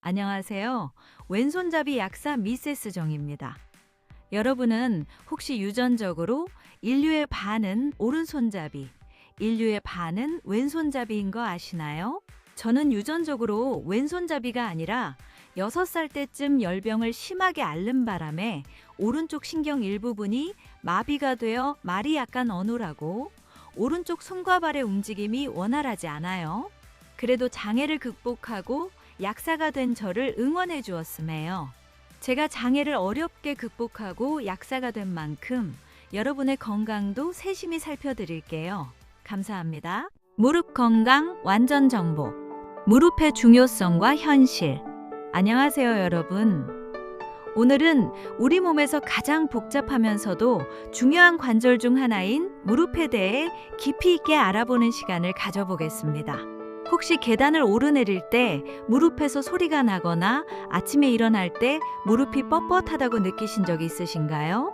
안녕하세요. 왼손잡이 약사 미세스 정입니다. 여러분은 혹시 유전적으로 인류의 반은 오른손잡이, 인류의 반은 왼손잡이인 거 아시나요? 저는 유전적으로 왼손잡이가 아니라 6살 때쯤 열병을 심하게 앓는 바람에 오른쪽 신경 일부분이 마비가 되어 말이 약간 어눌하고 오른쪽 손과 발의 움직임이 원활하지 않아요. 그래도 장애를 극복하고 약사가 된 저를 응원해 주었음에요. 제가 장애를 어렵게 극복하고 약사가 된 만큼 여러분의 건강도 세심히 살펴드릴게요. 감사합니다. 무릎 건강 완전 정보. 무릎의 중요성과 현실. 안녕하세요, 여러분. 오늘은 우리 몸에서 가장 복잡하면서도 중요한 관절 중 하나인 무릎에 대해 깊이 있게 알아보는 시간을 가져보겠습니다. 혹시 계단을 오르내릴 때 무릎에서 소리가 나거나 아침에 일어날 때 무릎이 뻣뻣하다고 느끼신 적이 있으신가요?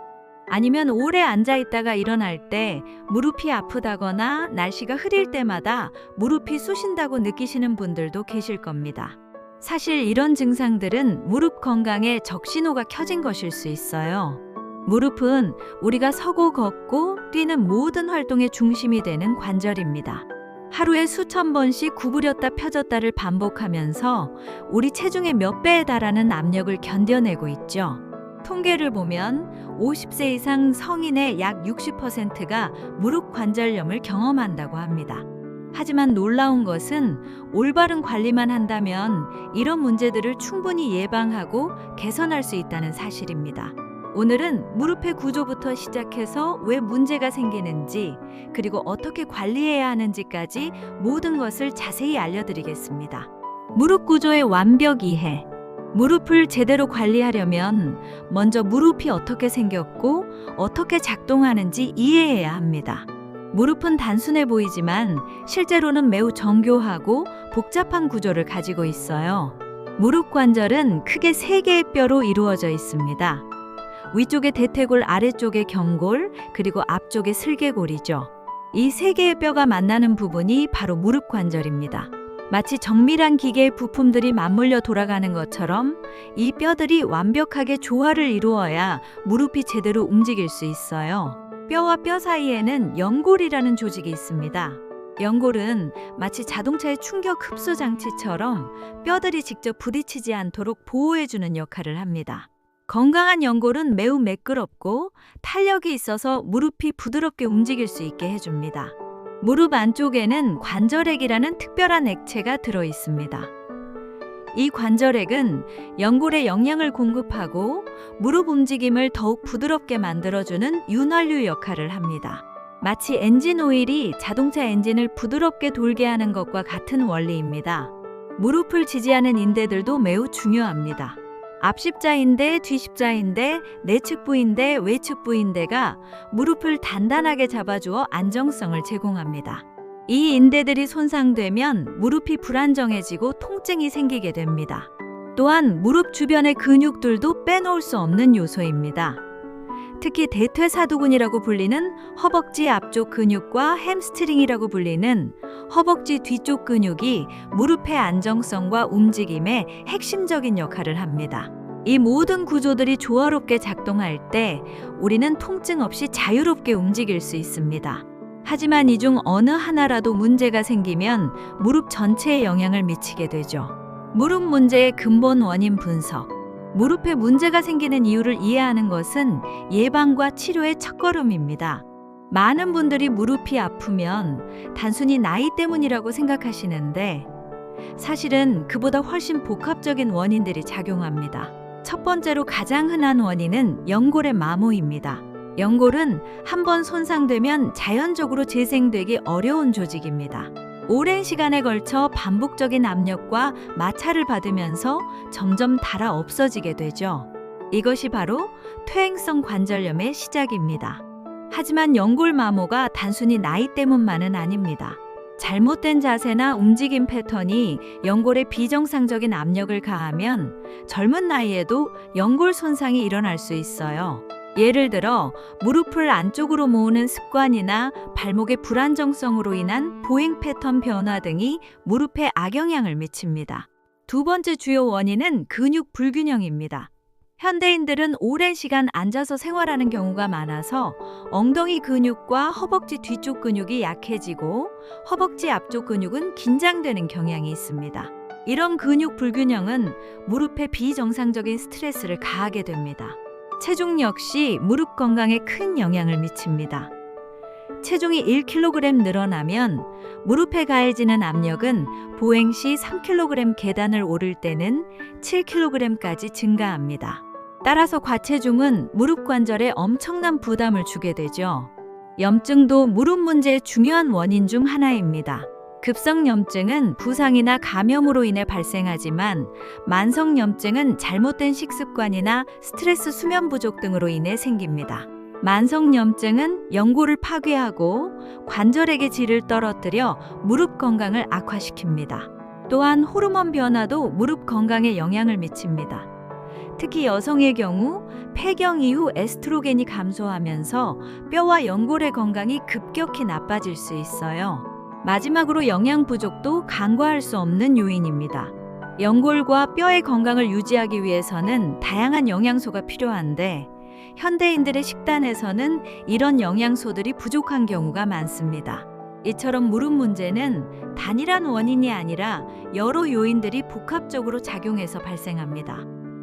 아니면 오래 앉아 있다가 일어날 때 무릎이 아프다거나 날씨가 흐릴 때마다 무릎이 쑤신다고 느끼시는 분들도 계실 겁니다. 사실 이런 증상들은 무릎 건강에 적신호가 켜진 것일 수 있어요. 무릎은 우리가 서고 걷고 뛰는 모든 활동의 중심이 되는 관절입니다. 하루에 수천 번씩 구부렸다 펴졌다를 반복하면서 우리 체중의 몇 배에 달하는 압력을 견뎌내고 있죠. 통계를 보면 50세 이상 성인의 약 60%가 무릎 관절염을 경험한다고 합니다. 하지만 놀라운 것은 올바른 관리만 한다면 이런 문제들을 충분히 예방하고 개선할 수 있다는 사실입니다. 오늘은 무릎의 구조부터 시작해서 왜 문제가 생기는지, 그리고 어떻게 관리해야 하는지까지 모든 것을 자세히 알려드리겠습니다. 무릎 구조의 완벽 이해. 무릎을 제대로 관리하려면 먼저 무릎이 어떻게 생겼고 어떻게 작동하는지 이해해야 합니다. 무릎은 단순해 보이지만 실제로는 매우 정교하고 복잡한 구조를 가지고 있어요. 무릎 관절은 크게 3개의 뼈로 이루어져 있습니다. 위쪽에 대퇴골, 아래쪽에 경골, 그리고 앞쪽에 슬개골이죠. 이 3개의 뼈가 만나는 부분이 바로 무릎 관절입니다. 마치 정밀한 기계의 부품들이 맞물려 돌아가는 것처럼 이 뼈들이 완벽하게 조화를 이루어야 무릎이 제대로 움직일 수 있어요. 뼈와 뼈 사이에는 연골이라는 조직이 있습니다. 연골은 마치 자동차의 충격 흡수 장치처럼 뼈들이 직접 부딪히지 않도록 보호해주는 역할을 합니다. 건강한 연골은 매우 매끄럽고 탄력이 있어서 무릎이 부드럽게 움직일 수 있게 해줍니다. 무릎 안쪽에는 관절액이라는 특별한 액체가 들어 있습니다. 이 관절액은 연골에 영양을 공급하고 무릎 움직임을 더욱 부드럽게 만들어주는 윤활유 역할을 합니다. 마치 엔진 오일이 자동차 엔진을 부드럽게 돌게 하는 것과 같은 원리입니다. 무릎을 지지하는 인대들도 매우 중요합니다. 앞십자인대, 뒤십자인대, 내측부인대, 외측부인대가 무릎을 단단하게 잡아주어 안정성을 제공합니다. 이 인대들이 손상되면 무릎이 불안정해지고 통증이 생기게 됩니다. 또한 무릎 주변의 근육들도 빼놓을 수 없는 요소입니다. 특히 대퇴사두근이라고 불리는 허벅지 앞쪽 근육과 햄스트링이라고 불리는 허벅지 뒤쪽 근육이 무릎의 안정성과 움직임에 핵심적인 역할을 합니다. 이 모든 구조들이 조화롭게 작동할 때 우리는 통증 없이 자유롭게 움직일 수 있습니다. 하지만 이 중 어느 하나라도 문제가 생기면 무릎 전체에 영향을 미치게 되죠. 무릎 문제의 근본 원인 분석. 무릎에 문제가 생기는 이유를 이해하는 것은 예방과 치료의 첫걸음입니다. 많은 분들이 무릎이 아프면 단순히 나이 때문이라고 생각하시는데 사실은 그보다 훨씬 복합적인 원인들이 작용합니다. 첫 번째로 가장 흔한 원인은 연골의 마모입니다. 연골은 한번 손상되면 자연적으로 재생되기 어려운 조직입니다. 오랜 시간에 걸쳐 반복적인 압력과 마찰을 받으면서 점점 닳아 없어지게 되죠. 이것이 바로 퇴행성 관절염의 시작입니다. 하지만 연골 마모가 단순히 나이 때문만은 아닙니다. 잘못된 자세나 움직임 패턴이 연골에 비정상적인 압력을 가하면 젊은 나이에도 연골 손상이 일어날 수 있어요. 예를 들어 무릎을 안쪽으로 모으는 습관이나 발목의 불안정성으로 인한 보행 패턴 변화 등이 무릎에 악영향을 미칩니다. 두 번째 주요 원인은 근육 불균형입니다. 현대인들은 오랜 시간 앉아서 생활하는 경우가 많아서 엉덩이 근육과 허벅지 뒤쪽 근육이 약해지고 허벅지 앞쪽 근육은 긴장되는 경향이 있습니다. 이런 근육 불균형은 무릎에 비정상적인 스트레스를 가하게 됩니다. 체중 역시 무릎 건강에 큰 영향을 미칩니다. 체중이 1kg 늘어나면 무릎에 가해지는 압력은 보행 시 3kg 계단을 오를 때는 7kg까지 증가합니다. 따라서 과체중은 무릎 관절에 엄청난 부담을 주게 되죠. 염증도 무릎 문제의 중요한 원인 중 하나입니다. 급성염증은 부상이나 감염으로 인해 발생하지만 만성염증은 잘못된 식습관이나 스트레스 수면 부족 등으로 인해 생깁니다. 만성염증은 연골을 파괴하고 관절에게 질을 떨어뜨려 무릎 건강을 악화시킵니다. 또한 호르몬 변화도 무릎 건강에 영향을 미칩니다. 특히 여성의 경우 폐경 이후 에스트로겐이 감소하면서 뼈와 연골의 건강이 급격히 나빠질 수 있어요. 마지막으로 영양 부족도 간과할 수 없는 요인입니다. 연골과 뼈의 건강을 유지하기 위해서는 다양한 영양소가 필요한데 현대인들의 식단에서는 이런 영양소들이 부족한 경우가 많습니다. 이처럼 무릎 문제는 단일한 원인이 아니라 여러 요인들이 복합적으로 작용해서 발생합니다.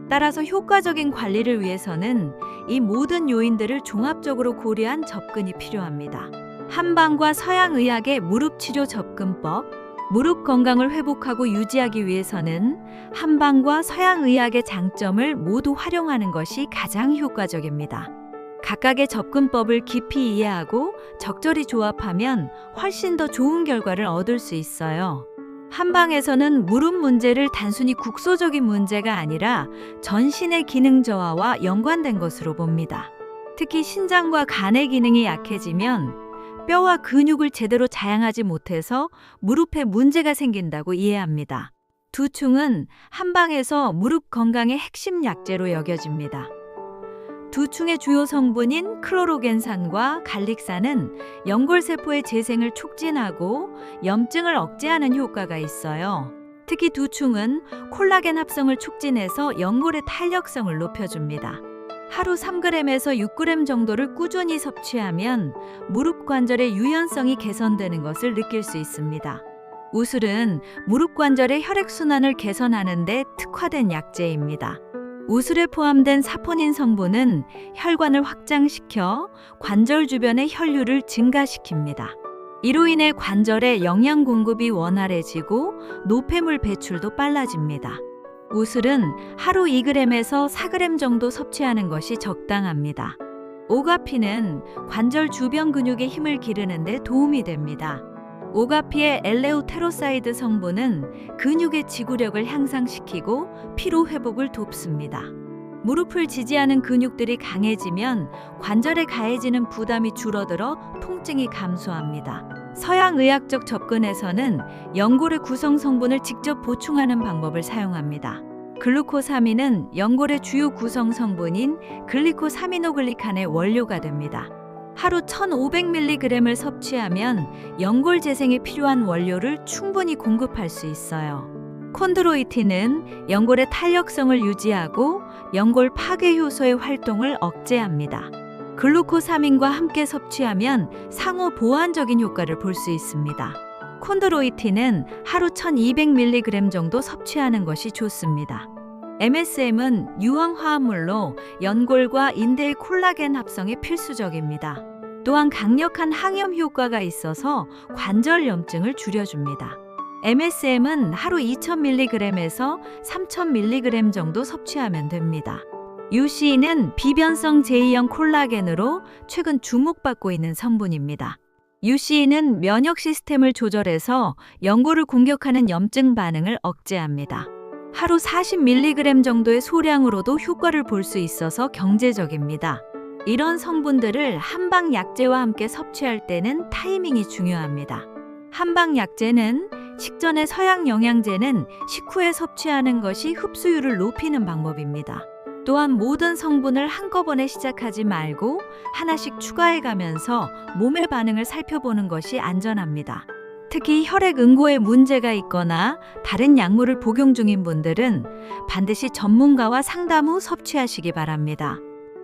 따라서 효과적인 관리를 위해서는 이 모든 요인들을 종합적으로 고려한 접근이 필요합니다. 한방과 서양의학의 무릎 치료 접근법, 무릎 건강을 회복하고 유지하기 위해서는 한방과 서양의학의 장점을 모두 활용하는 것이 가장 효과적입니다. 각각의 접근법을 깊이 이해하고 적절히 조합하면 훨씬 더 좋은 결과를 얻을 수 있어요. 한방에서는 무릎 문제를 단순히 국소적인 문제가 아니라 전신의 기능 저하와 연관된 것으로 봅니다. 특히 신장과 간의 기능이 약해지면 뼈와 근육을 제대로 자양하지 못해서 무릎에 문제가 생긴다고 이해합니다. 두충은 한방에서 무릎 건강의 핵심 약재로 여겨집니다. 두충의 주요 성분인 클로로겐산과 갈릭산은 연골세포의 재생을 촉진하고 염증을 억제하는 효과가 있어요. 특히 두충은 콜라겐 합성을 촉진해서 연골의 탄력성을 높여줍니다. 하루 3g에서 6g 정도를 꾸준히 섭취하면 무릎 관절의 유연성이 개선되는 것을 느낄 수 있습니다. 우슬은 무릎 관절의 혈액순환을 개선하는 데 특화된 약재입니다. 우슬에 포함된 사포닌 성분은 혈관을 확장시켜 관절 주변의 혈류를 증가시킵니다. 이로 인해 관절의 영양 공급이 원활해지고 노폐물 배출도 빨라집니다. 우슬은 하루 2g에서 4g 정도 섭취하는 것이 적당합니다. 오가피는 관절 주변 근육의 힘을 기르는 데 도움이 됩니다. 오가피의 엘레우테로사이드 성분은 근육의 지구력을 향상시키고 피로 회복을 돕습니다. 무릎을 지지하는 근육들이 강해지면 관절에 가해지는 부담이 줄어들어 통증이 감소합니다. 서양의학적 접근에서는 연골의 구성 성분을 직접 보충하는 방법을 사용합니다. 글루코사민은 연골의 주요 구성 성분인 글리코사미노글리칸의 원료가 됩니다. 하루 1500mg을 섭취하면 연골 재생에 필요한 원료를 충분히 공급할 수 있어요. 콘드로이틴은 연골의 탄력성을 유지하고 연골 파괴 효소의 활동을 억제합니다. 글루코사민과 함께 섭취하면 상호 보완적인 효과를 볼 수 있습니다. 콘드로이틴은 하루 1200mg 정도 섭취하는 것이 좋습니다. MSM은 유황 화합물로 연골과 인대의 콜라겐 합성에 필수적입니다. 또한 강력한 항염 효과가 있어서 관절 염증을 줄여줍니다. MSM은 하루 2000mg에서 3000mg 정도 섭취하면 됩니다. UC는 비변성 제2형 콜라겐으로 최근 주목받고 있는 성분입니다. UC는 면역 시스템을 조절해서 연골을 공격하는 염증 반응을 억제합니다. 하루 40mg 정도의 소량으로도 효과를 볼 수 있어서 경제적입니다. 이런 성분들을 한방 약재와 함께 섭취할 때는 타이밍이 중요합니다. 한방 약재는 식전에 서양 영양제는 식후에 섭취하는 것이 흡수율을 높이는 방법입니다. 또한 모든 성분을 한꺼번에 시작하지 말고 하나씩 추가해 가면서 몸의 반응을 살펴보는 것이 안전합니다. 특히 혈액 응고에 문제가 있거나 다른 약물을 복용 중인 분들은 반드시 전문가와 상담 후 섭취하시기 바랍니다.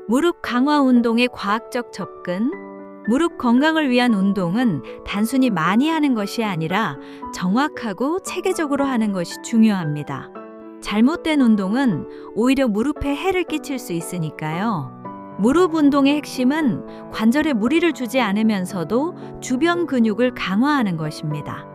무릎 강화 운동의 과학적 접근. 무릎 건강을 위한 운동은 단순히 많이 하는 것이 아니라 정확하고 체계적으로 하는 것이 중요합니다. 잘못된 운동은 오히려 무릎에 해를 끼칠 수 있으니까요. 무릎 운동의 핵심은 관절에 무리를 주지 않으면서도 주변 근육을 강화하는 것입니다.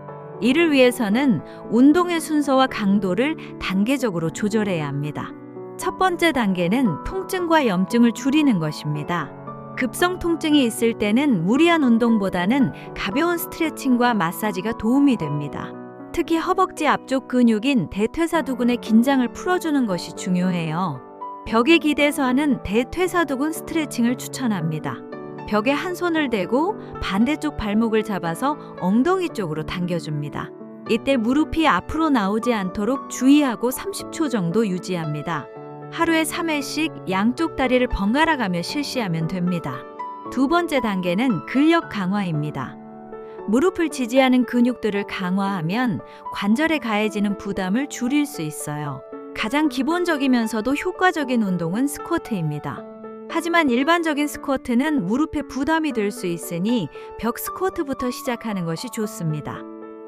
이를 위해서는 운동의 순서와 강도를 단계적으로 조절해야 합니다. 첫 번째 단계는 통증과 염증을 줄이는 것입니다. 급성 통증이 있을 때는 무리한 운동보다는 가벼운 스트레칭과 마사지가 도움이 됩니다. 특히 허벅지 앞쪽 근육인 대퇴사두근의 긴장을 풀어주는 것이 중요해요. 벽에 기대서 하는 대퇴사두근 스트레칭을 추천합니다. 벽에 한 손을 대고 반대쪽 발목을 잡아서 엉덩이 쪽으로 당겨줍니다. 이때 무릎이 앞으로 나오지 않도록 주의하고 30초 정도 유지합니다. 하루에 3회씩 양쪽 다리를 번갈아 가며 실시하면 됩니다. 두 번째 단계는 근력 강화입니다. 무릎을 지지하는 근육들을 강화하면 관절에 가해지는 부담을 줄일 수 있어요. 가장 기본적이면서도 효과적인 운동은 스쿼트입니다. 하지만 일반적인 스쿼트는 무릎에 부담이 될 수 있으니 벽 스쿼트부터 시작하는 것이 좋습니다.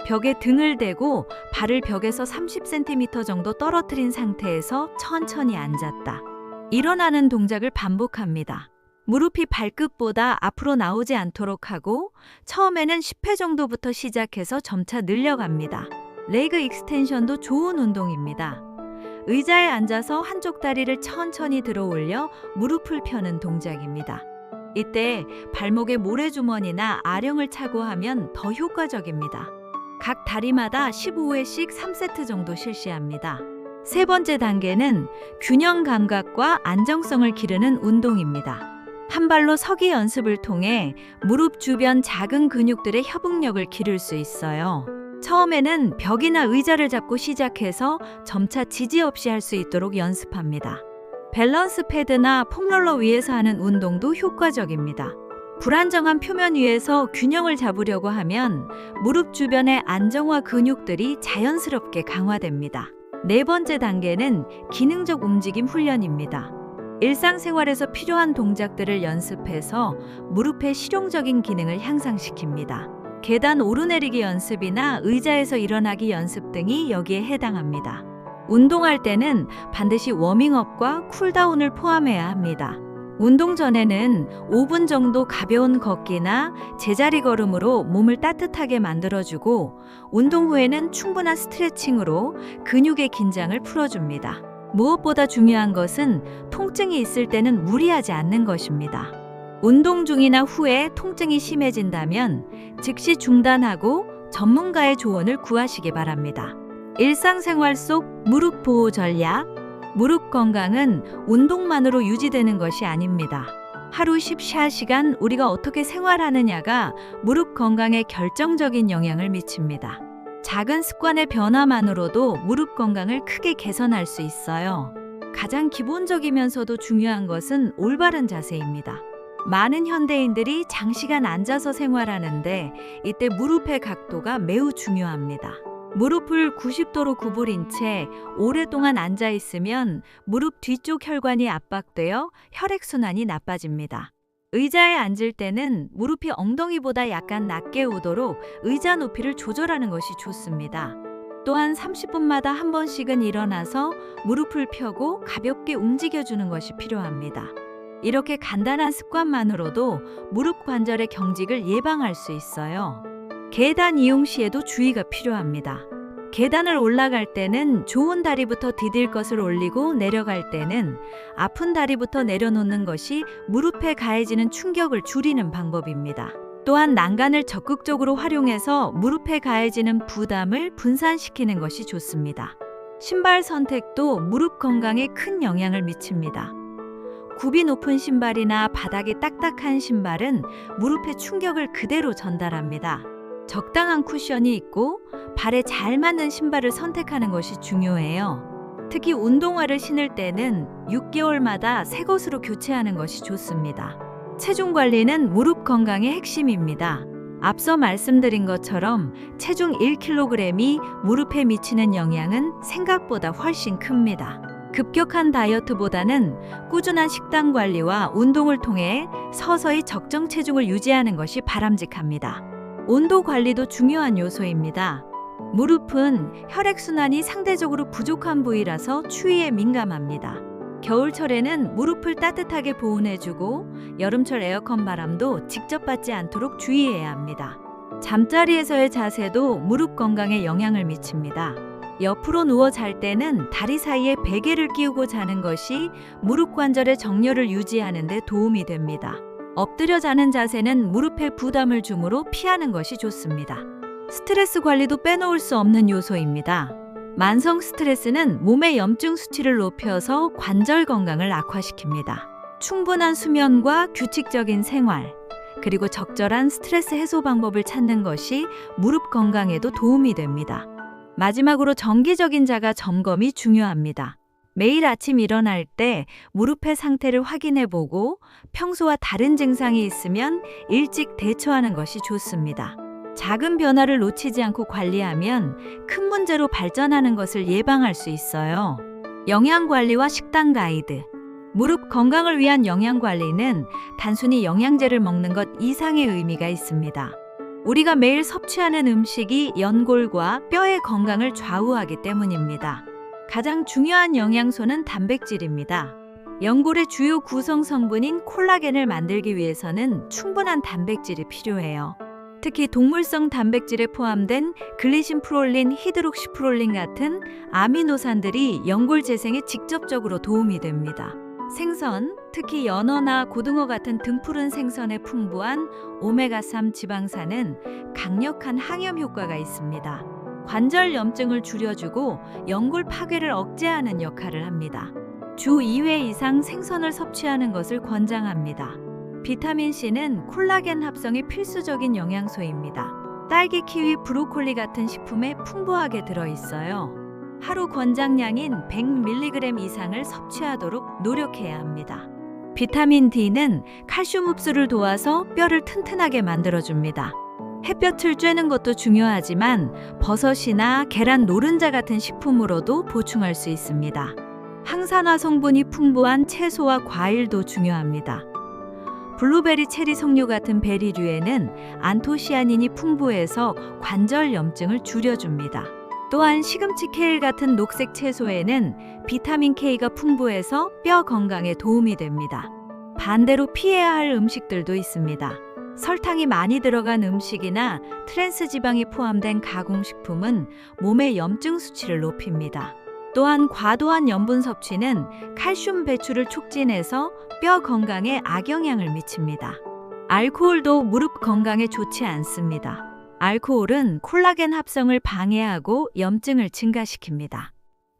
벽에 등을 대고 발을 벽에서 30cm 정도 떨어뜨린 상태에서 천천히 앉았다. 일어나는 동작을 반복합니다. 무릎이 발끝보다 앞으로 나오지 않도록 하고 처음에는 10회 정도부터 시작해서 점차 늘려갑니다. 레그 익스텐션도 좋은 운동입니다. 의자에 앉아서 한쪽 다리를 천천히 들어 올려 무릎을 펴는 동작입니다. 이때 발목에 모래주머니나 아령을 차고 하면 더 효과적입니다. 각 다리마다 15회씩 3세트 정도 실시합니다. 세 번째 단계는 균형 감각과 안정성을 기르는 운동입니다. 한 발로 서기 연습을 통해 무릎 주변 작은 근육들의 협응력을 기를 수 있어요. 처음에는 벽이나 의자를 잡고 시작해서 점차 지지 없이 할 수 있도록 연습합니다. 밸런스 패드나 폼롤러 위에서 하는 운동도 효과적입니다. 불안정한 표면 위에서 균형을 잡으려고 하면 무릎 주변의 안정화 근육들이 자연스럽게 강화됩니다. 네 번째 단계는 기능적 움직임 훈련입니다. 일상생활에서 필요한 동작들을 연습해서 무릎의 실용적인 기능을 향상시킵니다. 계단 오르내리기 연습이나 의자에서 일어나기 연습 등이 여기에 해당합니다. 운동할 때는 반드시 워밍업과 쿨다운을 포함해야 합니다. 운동 전에는 5분 정도 가벼운 걷기나 제자리 걸음으로 몸을 따뜻하게 만들어주고 운동 후에는 충분한 스트레칭으로 근육의 긴장을 풀어줍니다. 무엇보다 중요한 것은 통증이 있을 때는 무리하지 않는 것입니다. 운동 중이나 후에 통증이 심해진다면 즉시 중단하고 전문가의 조언을 구하시기 바랍니다. 일상생활 속 무릎 보호 전략. 무릎 건강은 운동만으로 유지되는 것이 아닙니다. 하루 14시간 우리가 어떻게 생활하느냐가 무릎 건강에 결정적인 영향을 미칩니다. 작은 습관의 변화만으로도 무릎 건강을 크게 개선할 수 있어요. 가장 기본적이면서도 중요한 것은 올바른 자세입니다. 많은 현대인들이 장시간 앉아서 생활하는데 이때 무릎의 각도가 매우 중요합니다. 무릎을 90도로 구부린 채 오랫동안 앉아 있으면 무릎 뒤쪽 혈관이 압박되어 혈액순환이 나빠집니다. 의자에 앉을 때는 무릎이 엉덩이보다 약간 낮게 오도록 의자 높이를 조절하는 것이 좋습니다. 또한 30분마다 한 번씩은 일어나서 무릎을 펴고 가볍게 움직여주는 것이 필요합니다. 이렇게 간단한 습관만으로도 무릎 관절의 경직을 예방할 수 있어요. 계단 이용 시에도 주의가 필요합니다. 계단을 올라갈 때는 좋은 다리부터 디딜 것을 올리고 내려갈 때는 아픈 다리부터 내려놓는 것이 무릎에 가해지는 충격을 줄이는 방법입니다. 또한 난간을 적극적으로 활용해서 무릎에 가해지는 부담을 분산시키는 것이 좋습니다. 신발 선택도 무릎 건강에 큰 영향을 미칩니다. 굽이 높은 신발이나 바닥이 딱딱한 신발은 무릎의 충격을 그대로 전달합니다. 적당한 쿠션이 있고 발에 잘 맞는 신발을 선택하는 것이 중요해요. 특히 운동화를 신을 때는 6개월마다 새 것으로 교체하는 것이 좋습니다. 체중 관리는 무릎 건강의 핵심입니다. 앞서 말씀드린 것처럼 체중 1kg이 무릎에 미치는 영향은 생각보다 훨씬 큽니다. 급격한 다이어트보다는 꾸준한 식단 관리와 운동을 통해 서서히 적정 체중을 유지하는 것이 바람직합니다. 온도 관리도 중요한 요소입니다. 무릎은 혈액순환이 상대적으로 부족한 부위라서 추위에 민감합니다. 겨울철에는 무릎을 따뜻하게 보온해주고 여름철 에어컨 바람도 직접 받지 않도록 주의해야 합니다. 잠자리에서의 자세도 무릎 건강에 영향을 미칩니다. 옆으로 누워 잘 때는 다리 사이에 베개를 끼우고 자는 것이 무릎 관절의 정렬을 유지하는 데 도움이 됩니다. 엎드려 자는 자세는 무릎에 부담을 주므로 피하는 것이 좋습니다. 스트레스 관리도 빼놓을 수 없는 요소입니다. 만성 스트레스는 몸의 염증 수치를 높여서 관절 건강을 악화시킵니다. 충분한 수면과 규칙적인 생활, 그리고 적절한 스트레스 해소 방법을 찾는 것이 무릎 건강에도 도움이 됩니다. 마지막으로 정기적인 자가 점검이 중요합니다. 매일 아침 일어날 때 무릎의 상태를 확인해 보고 평소와 다른 증상이 있으면 일찍 대처하는 것이 좋습니다. 작은 변화를 놓치지 않고 관리하면 큰 문제로 발전하는 것을 예방할 수 있어요. 영양 관리와 식단 가이드. 무릎 건강을 위한 영양 관리는 단순히 영양제를 먹는 것 이상의 의미가 있습니다. 우리가 매일 섭취하는 음식이 연골과 뼈의 건강을 좌우하기 때문입니다. 가장 중요한 영양소는 단백질입니다. 연골의 주요 구성 성분인 콜라겐을 만들기 위해서는 충분한 단백질이 필요해요. 특히 동물성 단백질에 포함된 글리신 프롤린, 히드록시프롤린 같은 아미노산들이 연골 재생에 직접적으로 도움이 됩니다. 생선, 특히 연어나 고등어 같은 등푸른 생선에 풍부한 오메가3 지방산은 강력한 항염 효과가 있습니다. 관절 염증을 줄여주고 연골 파괴를 억제하는 역할을 합니다. 주 2회 이상 생선을 섭취하는 것을 권장합니다. 비타민C는 콜라겐 합성이 필수적인 영양소입니다. 딸기, 키위, 브로콜리 같은 식품에 풍부하게 들어있어요. 하루 권장량인 100mg 이상을 섭취하도록 노력해야 합니다. 비타민 D는 칼슘 흡수를 도와서 뼈를 튼튼하게 만들어줍니다. 햇볕을 쬐는 것도 중요하지만 버섯이나 계란 노른자 같은 식품으로도 보충할 수 있습니다. 항산화 성분이 풍부한 채소와 과일도 중요합니다. 블루베리, 체리 석류 같은 베리류에는 안토시아닌이 풍부해서 관절 염증을 줄여줍니다. 또한 시금치, 케일 같은 녹색 채소에는 비타민 K가 풍부해서 뼈 건강에 도움이 됩니다. 반대로 피해야 할 음식들도 있습니다. 설탕이 많이 들어간 음식이나 트랜스 지방이 포함된 가공식품은 몸의 염증 수치를 높입니다. 또한 과도한 염분 섭취는 칼슘 배출을 촉진해서 뼈 건강에 악영향을 미칩니다. 알코올도 무릎 건강에 좋지 않습니다. 알코올은 콜라겐 합성을 방해하고 염증을 증가시킵니다.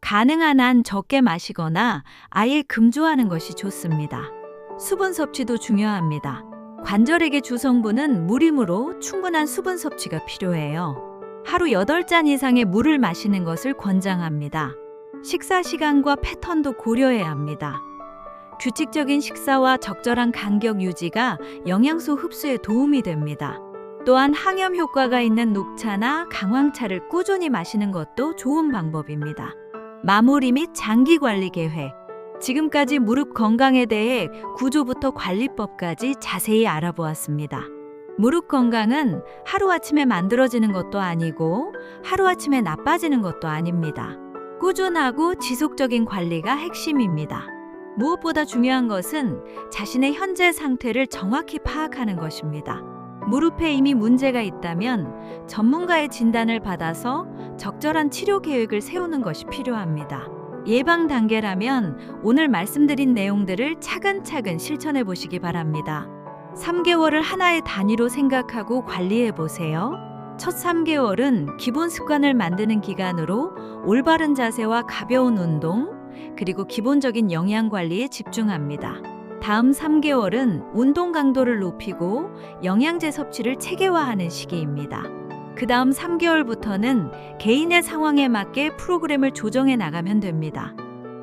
가능한 한 적게 마시거나 아예 금조하는 것이 좋습니다. 수분 섭취도 중요합니다. 관절에게 주성분은 물이므로 충분한 수분 섭취가 필요해요. 하루 8잔 이상의 물을 마시는 것을 권장합니다. 식사 시간과 패턴도 고려해야 합니다. 규칙적인 식사와 적절한 간격 유지가 영양소 흡수에 도움이 됩니다. 또한 항염 효과가 있는 녹차나 강황차를 꾸준히 마시는 것도 좋은 방법입니다. 마무리 및 장기 관리 계획. 지금까지 무릎 건강에 대해 구조부터 관리법까지 자세히 알아보았습니다. 무릎 건강은 하루아침에 만들어지는 것도 아니고 하루아침에 나빠지는 것도 아닙니다. 꾸준하고 지속적인 관리가 핵심입니다. 무엇보다 중요한 것은 자신의 현재 상태를 정확히 파악하는 것입니다. 무릎에 이미 문제가 있다면 전문가의 진단을 받아서 적절한 치료 계획을 세우는 것이 필요합니다. 예방 단계라면 오늘 말씀드린 내용들을 차근차근 실천해 보시기 바랍니다. 3개월을 하나의 단위로 생각하고 관리해 보세요. 첫 3개월은 기본 습관을 만드는 기간으로 올바른 자세와 가벼운 운동, 그리고 기본적인 영양 관리에 집중합니다. 다음 3개월은 운동 강도를 높이고 영양제 섭취를 체계화하는 시기입니다. 그 다음 3개월부터는 개인의 상황에 맞게 프로그램을 조정해 나가면 됩니다.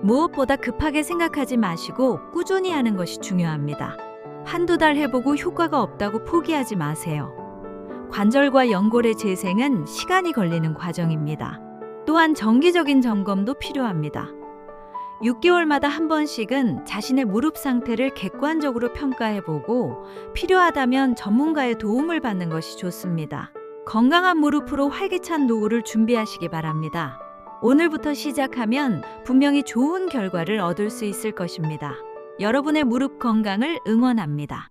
무엇보다 급하게 생각하지 마시고 꾸준히 하는 것이 중요합니다. 한두 달 해보고 효과가 없다고 포기하지 마세요. 관절과 연골의 재생은 시간이 걸리는 과정입니다. 또한 정기적인 점검도 필요합니다. 6개월마다 한 번씩은 자신의 무릎 상태를 객관적으로 평가해보고 필요하다면 전문가의 도움을 받는 것이 좋습니다. 건강한 무릎으로 활기찬 노후를 준비하시기 바랍니다. 오늘부터 시작하면 분명히 좋은 결과를 얻을 수 있을 것입니다. 여러분의 무릎 건강을 응원합니다.